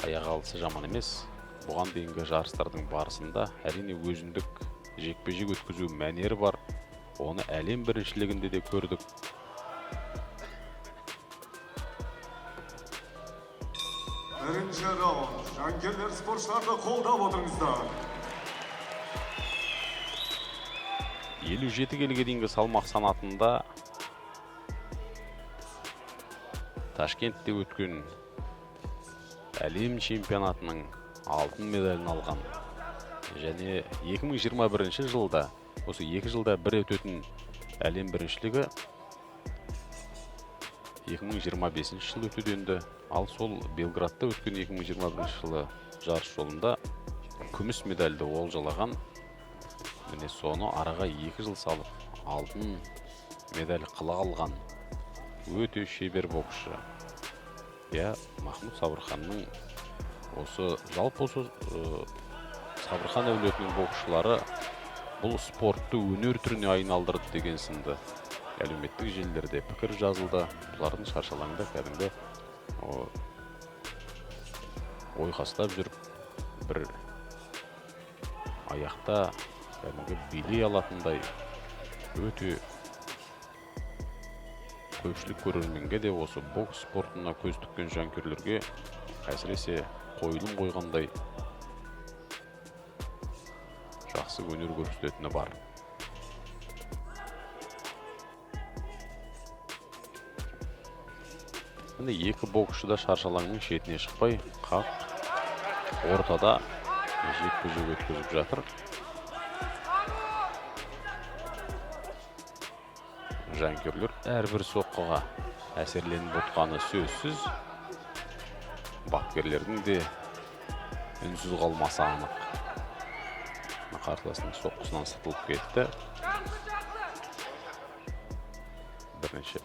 Аяқ алысы жаман емес. Бұған дейінгі жарыстардың барысында әрине өзіндік жекпе-жек өткізу мәнері бар. Оны әлем біріншілігінде де көрдік. Бірінші раунд. Жанкелер спортшыларды қолдап отырыңыздар. 57 келіге дейінгі салмақ санатында Ташкентте өткен әлем чемпионатының алтын медалін алған және 2021 жылда, осы 2 жылда бір өтетін әлем біріншілігі 2025 жыл өтуденді. Ал сол Белградта өткен 2021 жылы жарыс жолында күміс медальді олжалаған. Міне соны араға 2 жыл салып, алтын медаль қыла алған өте шебер боксшы. Махмұт Сабырханның жалпы Сабырхан әулетінің боксшылары бұл спортты өнер түріне айналдырды деген сынды әлеуметтік желілерде пікір жазылды. Бұлардың шаршалаңда кәдімгі ойқастап жүріп, бір аяқта кәдімгі билей алатындай өте көпшілік көрерменге де осы бокс спортына көз тіккен жанкүйерлерге әсіресе қойылым қойғандай жақсы өнер көрсететіні бар. Міне екі боксшы да шаршалаңның шетіне шықпай, қақ ортада жекпе-жек өткізіп жатыр. Жанкүйерлер әрбір соққыға әсерленіп отқаны сөзсіз. Бапкерлердің де үнсіз қалмасы анық. Қарсыласының соққысынан сытылып кетті. Бірінші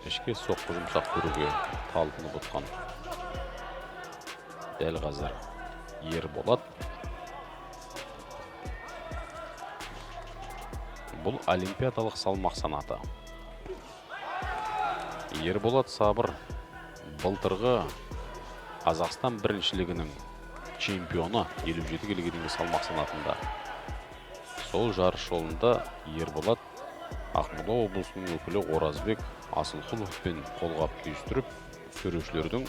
ішке соққы жұмсақ көруге талпынып отқан. Дәл қазір Ерболат. Бұл олимпиадалық салмақ санаты. Ерболат Сабыр былтырғы Қазақстан біріншілігінің чемпионы 57 келіге дейінгі салмақ санатында. Сол жарыс жолында Ерболат Ақмола облысының өкілі Оразбек Асылқұловпен қолғап түйістіріп, төрешілердің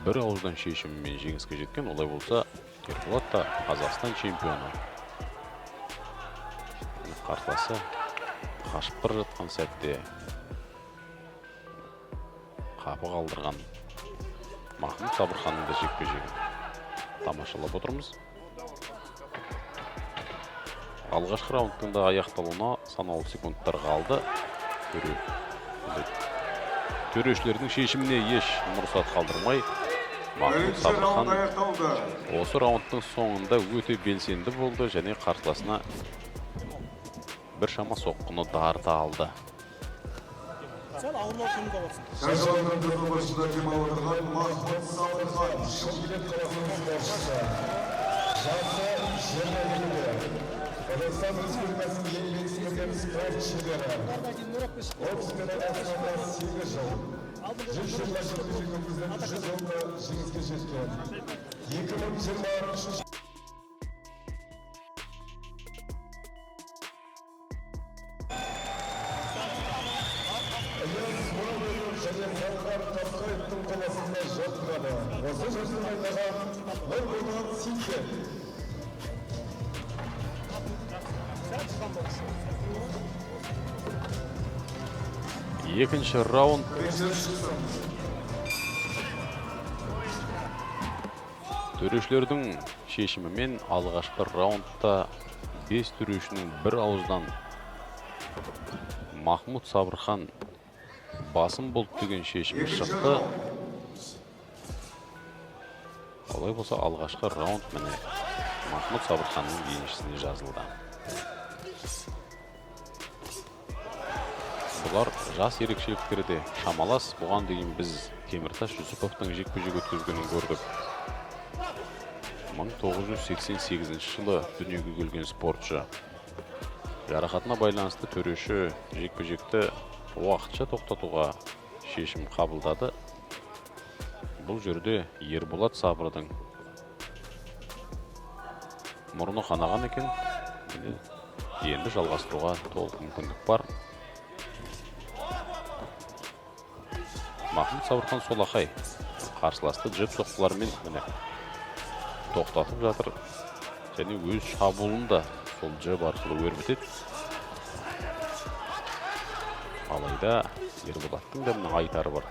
бір ауыздан шешімімен жеңіске жеткен. Олай болса, Ерболат та Қазақстан чемпионы. Қарсыласы қашып бара жатқан сәтте қапы қалдырған Махмұт Сабырханның да жекпе-жегін тамашалап отырмыз. Алғашқы раундтың да аяқталуына санаулы секундтар қалды. Төрешілердің шешіміне еш мұрсат қалдырмай, Махмұт Сабырхан осы раундтың соңында өте белсенді болды және қарсыласына бір шама соққыны дарыта алды. Шаршалаңның қызыл башында демал отырған Махмұт Сабырхан. Шымкент қаласының боксшысы. Жасы 20 келі. Қазақстан Республикасының еңбек сіңірген спорт шебері. 30 медаль арасында 8 жыл. 100 жылда жекпе-жек өткізіп, 100 жылда жеңіске жеткен. 2023 Екінші раунд. Төрешілердің шешімімен алғашқы раундта 5 төрешінің бір ауыздан Махмұт Сабырхан басым болды деген шешімі шықты. Олай болса, алғашқы раунд міне Махмұт Сабырханның еншісіне жазылды. Бұлар жас ерекшеліктері де шамалас. Бұған дейін біз Теміртас Жүсіповтың жекпе-жек өткізгенін көрдік. 1988 жылы дүниеге келген спортшы. Жарақатына байланысты төреші жекпе-жекті уақытша тоқтатуға шешім қабылдады. бұл жерде Ерболат Сабырдың мұрны қанаған екен. Енді жалғастыруға толық мүмкіндік бар. Махмұт Сабырхан солақай қарсыласты жіп соққылармен тоқтатып жатыр. Және өз шабуылын да сол жіп арқылы өрбітеді. Алайда Ерболаттың да мына айтары бар.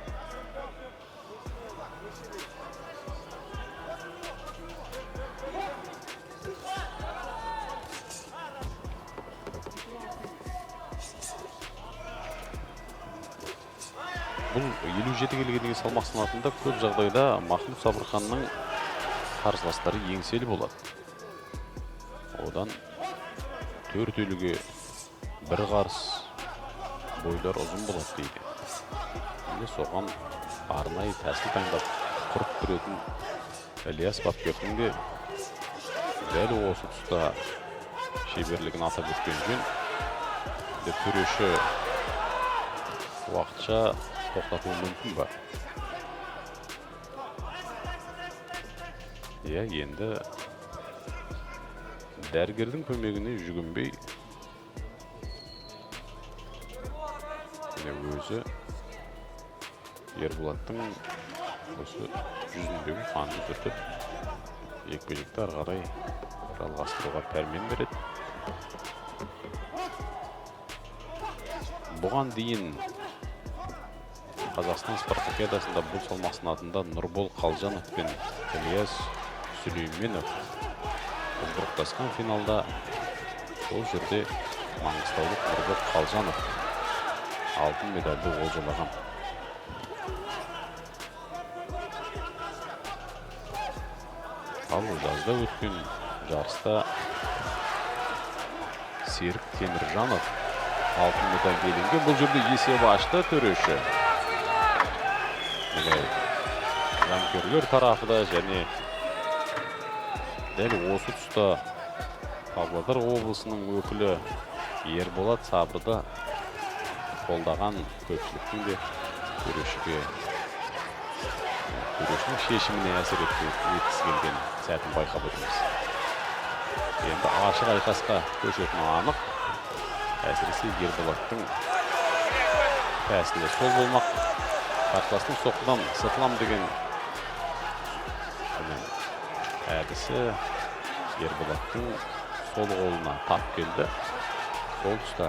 Бұл 57 келіге деген салмақ санатында көп жағдайда Махмұт Сабырханның қарсыластары еңселі болады. Одан 4 өліге бір қарыс бойлар ұзын болады дейді. Соған арнайы тәсіл таңдап құрып тұретін Ілияс Бапкердің де дәл осы тұста шеберлігін атап өткен жөн. Төреші уақытша тоқтатуы мүмкін ба? Енді дәрігердің көмегіне жүгінбей өзі Ерболаттың осы жүзіндегі қанды түртіп жекпе-жекті ары қарай жалғастыруға пәрмен береді. Бұған дейін Қазақстан спартакиадасында бұл салмақ санатында Нұрбол Қалжанов пен Ілияс Сүлейменов жұдырықтасқан финалда сол жерде маңғыстаулық Нұрбол Қалжанов алтын медальді олжалаған. Ал жазда өткен жарыста Серік Теміржанов алтын медаль иеленген. Бұл жерде есеп ашты төреші. Жанкүйерлер тарапы да және дәл осы тұста Павлодар облысының өкілі Ерболат Сабырды қолдаған көпшіліктің де төрешінің шешіміне әсер еткісі келген сәтін байқап отырмыз. Енді ашық айқасқа көшетіні анық. Әсіресе Ерболаттың тәсілі сол болмақ. Қарсыластың соққыдан сытылам деген әдісі Ерболаттың сол қолына тап келді. Сол тұста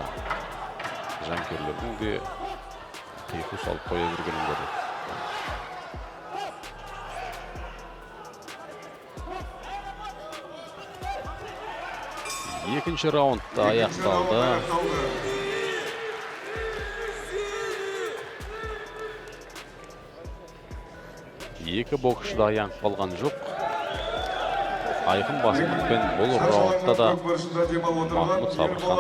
жанкүйерлердің де қиқу салып қоя бергенін көрдік. Екінші раундта аяқталды. Екі боксшы да аяңып қалған жоқ. Айқын басымдықпен бұл раундта да Махмұт Сабырхан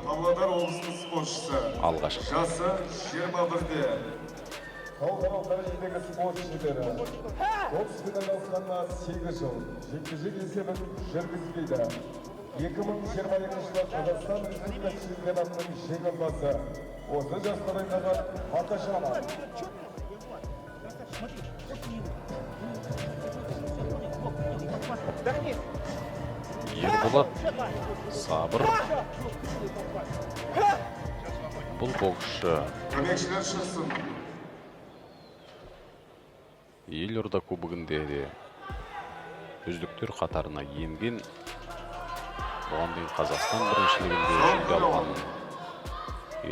Павлодар облысының спортшысы. Алғашқы. Жасы 21-де. Халықаралық дәрежедегі спорт шебері. Бокспен айналысқанына 8 жыл. Жекпе-жек есебін жүргізбейді. 2022 жылы Қазақстан Республикасы чемпионатының жеңімпазы. Осы жасқа дайындаған Аташана. Ерболат Сабыр бұл боксшы Көмекшілер шықсын. Елорда кубогінде де үздіктер қатарына енген. Бұған дейін Қазақстан біріншілігінде жүлде алғанын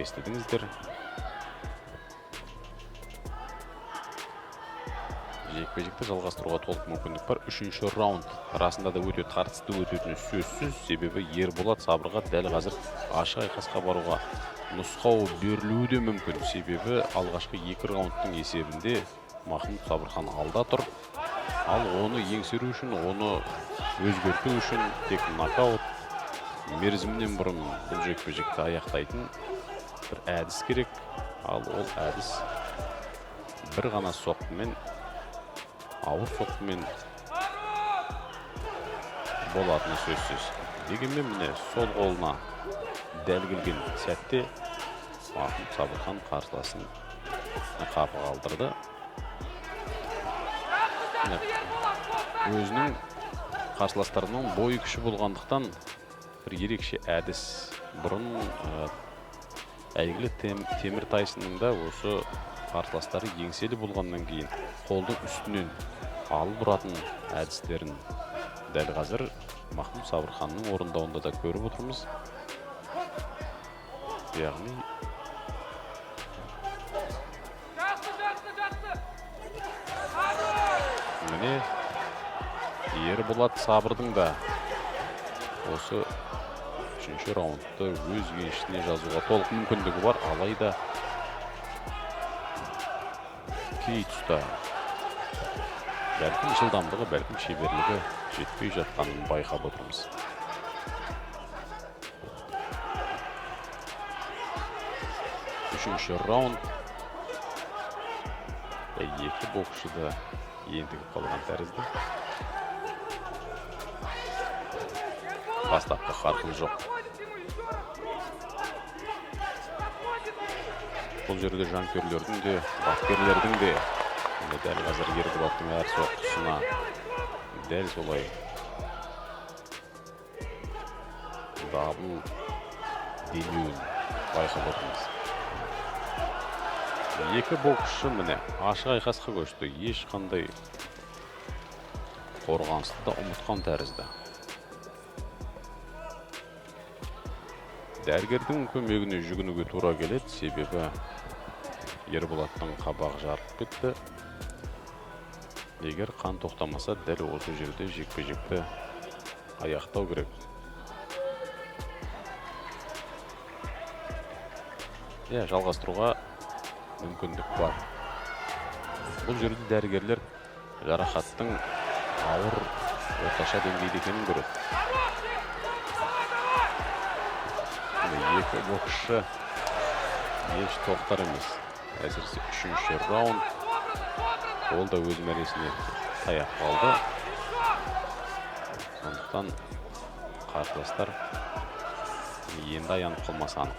естідіңіздер. Жекпе-жекті жалғастыруға толық мүмкіндік бар. Үшінші раунд арасында да өте тартысты өтетіні сөзсіз. Себебі Ерболат Сабырға дәл қазір ашық айқасқа баруға нұсқау берілуі де мүмкін. Себебі алғашқы 2 раундтың есебінде Махмұт Сабырхан алда тұр. Ал оны еңсеру үшін, оны өзгерту үшін тек нокаут мерзімнен бұрын бұл жекпе-жекті аяқтайтын бір әдіс керек. Ал ол әдіс бір ғана соққымен, ауыр соққымен болатыны сөзсіз. Дегенмен міне сол қолына дәл келген сәтте Махмұт Сабырхан қарсыласын қапы қалдырды. өзінің қарсыластарының бойы күші болғандықтан бір ерекше әдіс. Бұрын әйгілі Темір Тайсонның да осы қарсыластары еңселі болғаннан кейін қолдың үстінен алып ұратын әдістерін дәл қазір Махмұд Сабырханның орындауында да көріп отырмыз. Яғни міне Ерболат Сабырдың да осы үшінші раундты өз еншісіне жазуға толық мүмкіндігі бар, алайда кей тұста бәлкім жылдамдығы, бәлкім шеберлігі жетпей жатқанын байқап отырмыз. Үшінші раунд. Екі боксшы да ентігіп қалған тәрізді. Бастапқы қарқын жоқ. Бұл жерде жанкүйерлердің де, бапкерлердің де дәл қазір Ерболаттың әр соққысына дәл солай дабыл демеуін байқап отырмыз. Екі боксшы міне ашық айқасқа көшті. Ешқандай қорғанысты да ұмытқан тәрізді. Дәрігердің көмегіне жүгінуге тура келеді, себебі Ерболаттың қабағы жарып кетті. Егер қан тоқтамаса, дәл осы жерде жекпе-жекті аяқтау керек. Жалғастыруға мүмкіндік бар. Бұл жерде дәрігерлер жарақаттың ауыр орташа деңгейде екенін көреді. Екі боксшы еш тоқтар емес. Әсіресе үшінші раунд. Ол да өз мәресіне таяп қалды. Сондықтан қарсыластар енді аянып қалмасы анық.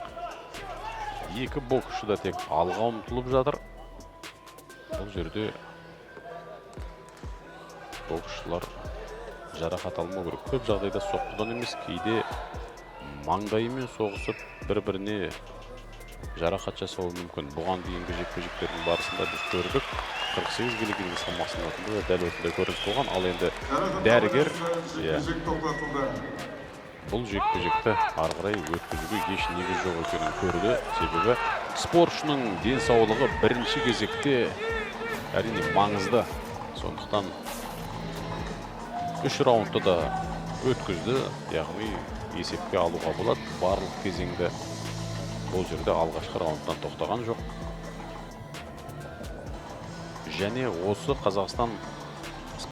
Екі боксшы да тек алға ұмтылып жатыр. Бұл жерде боксшылар жарақат алмау керек. Көп жағдайда соққыдан емес, кейде маңдайымен соғысып бір-біріне жарақат жасауы мүмкін. Бұған дейінгі жекпе-жектердің барысында біз көрдік. 48 келі салмақ сынатында дәл осындай көрініс болған. Ал енді дәрігер бұл жекпе-жекті ары қарай өткізуге еш негіз жоқ екенін көрді. Себебі спортшының денсаулығы бірінші кезекте әрине маңызды. Сондықтан 3 раундты да өткізді, яғни есепке алуға болады. Барлық кезеңді бұл жерде алғашқы раундтан тоқтаған жоқ. Және осы Қазақстан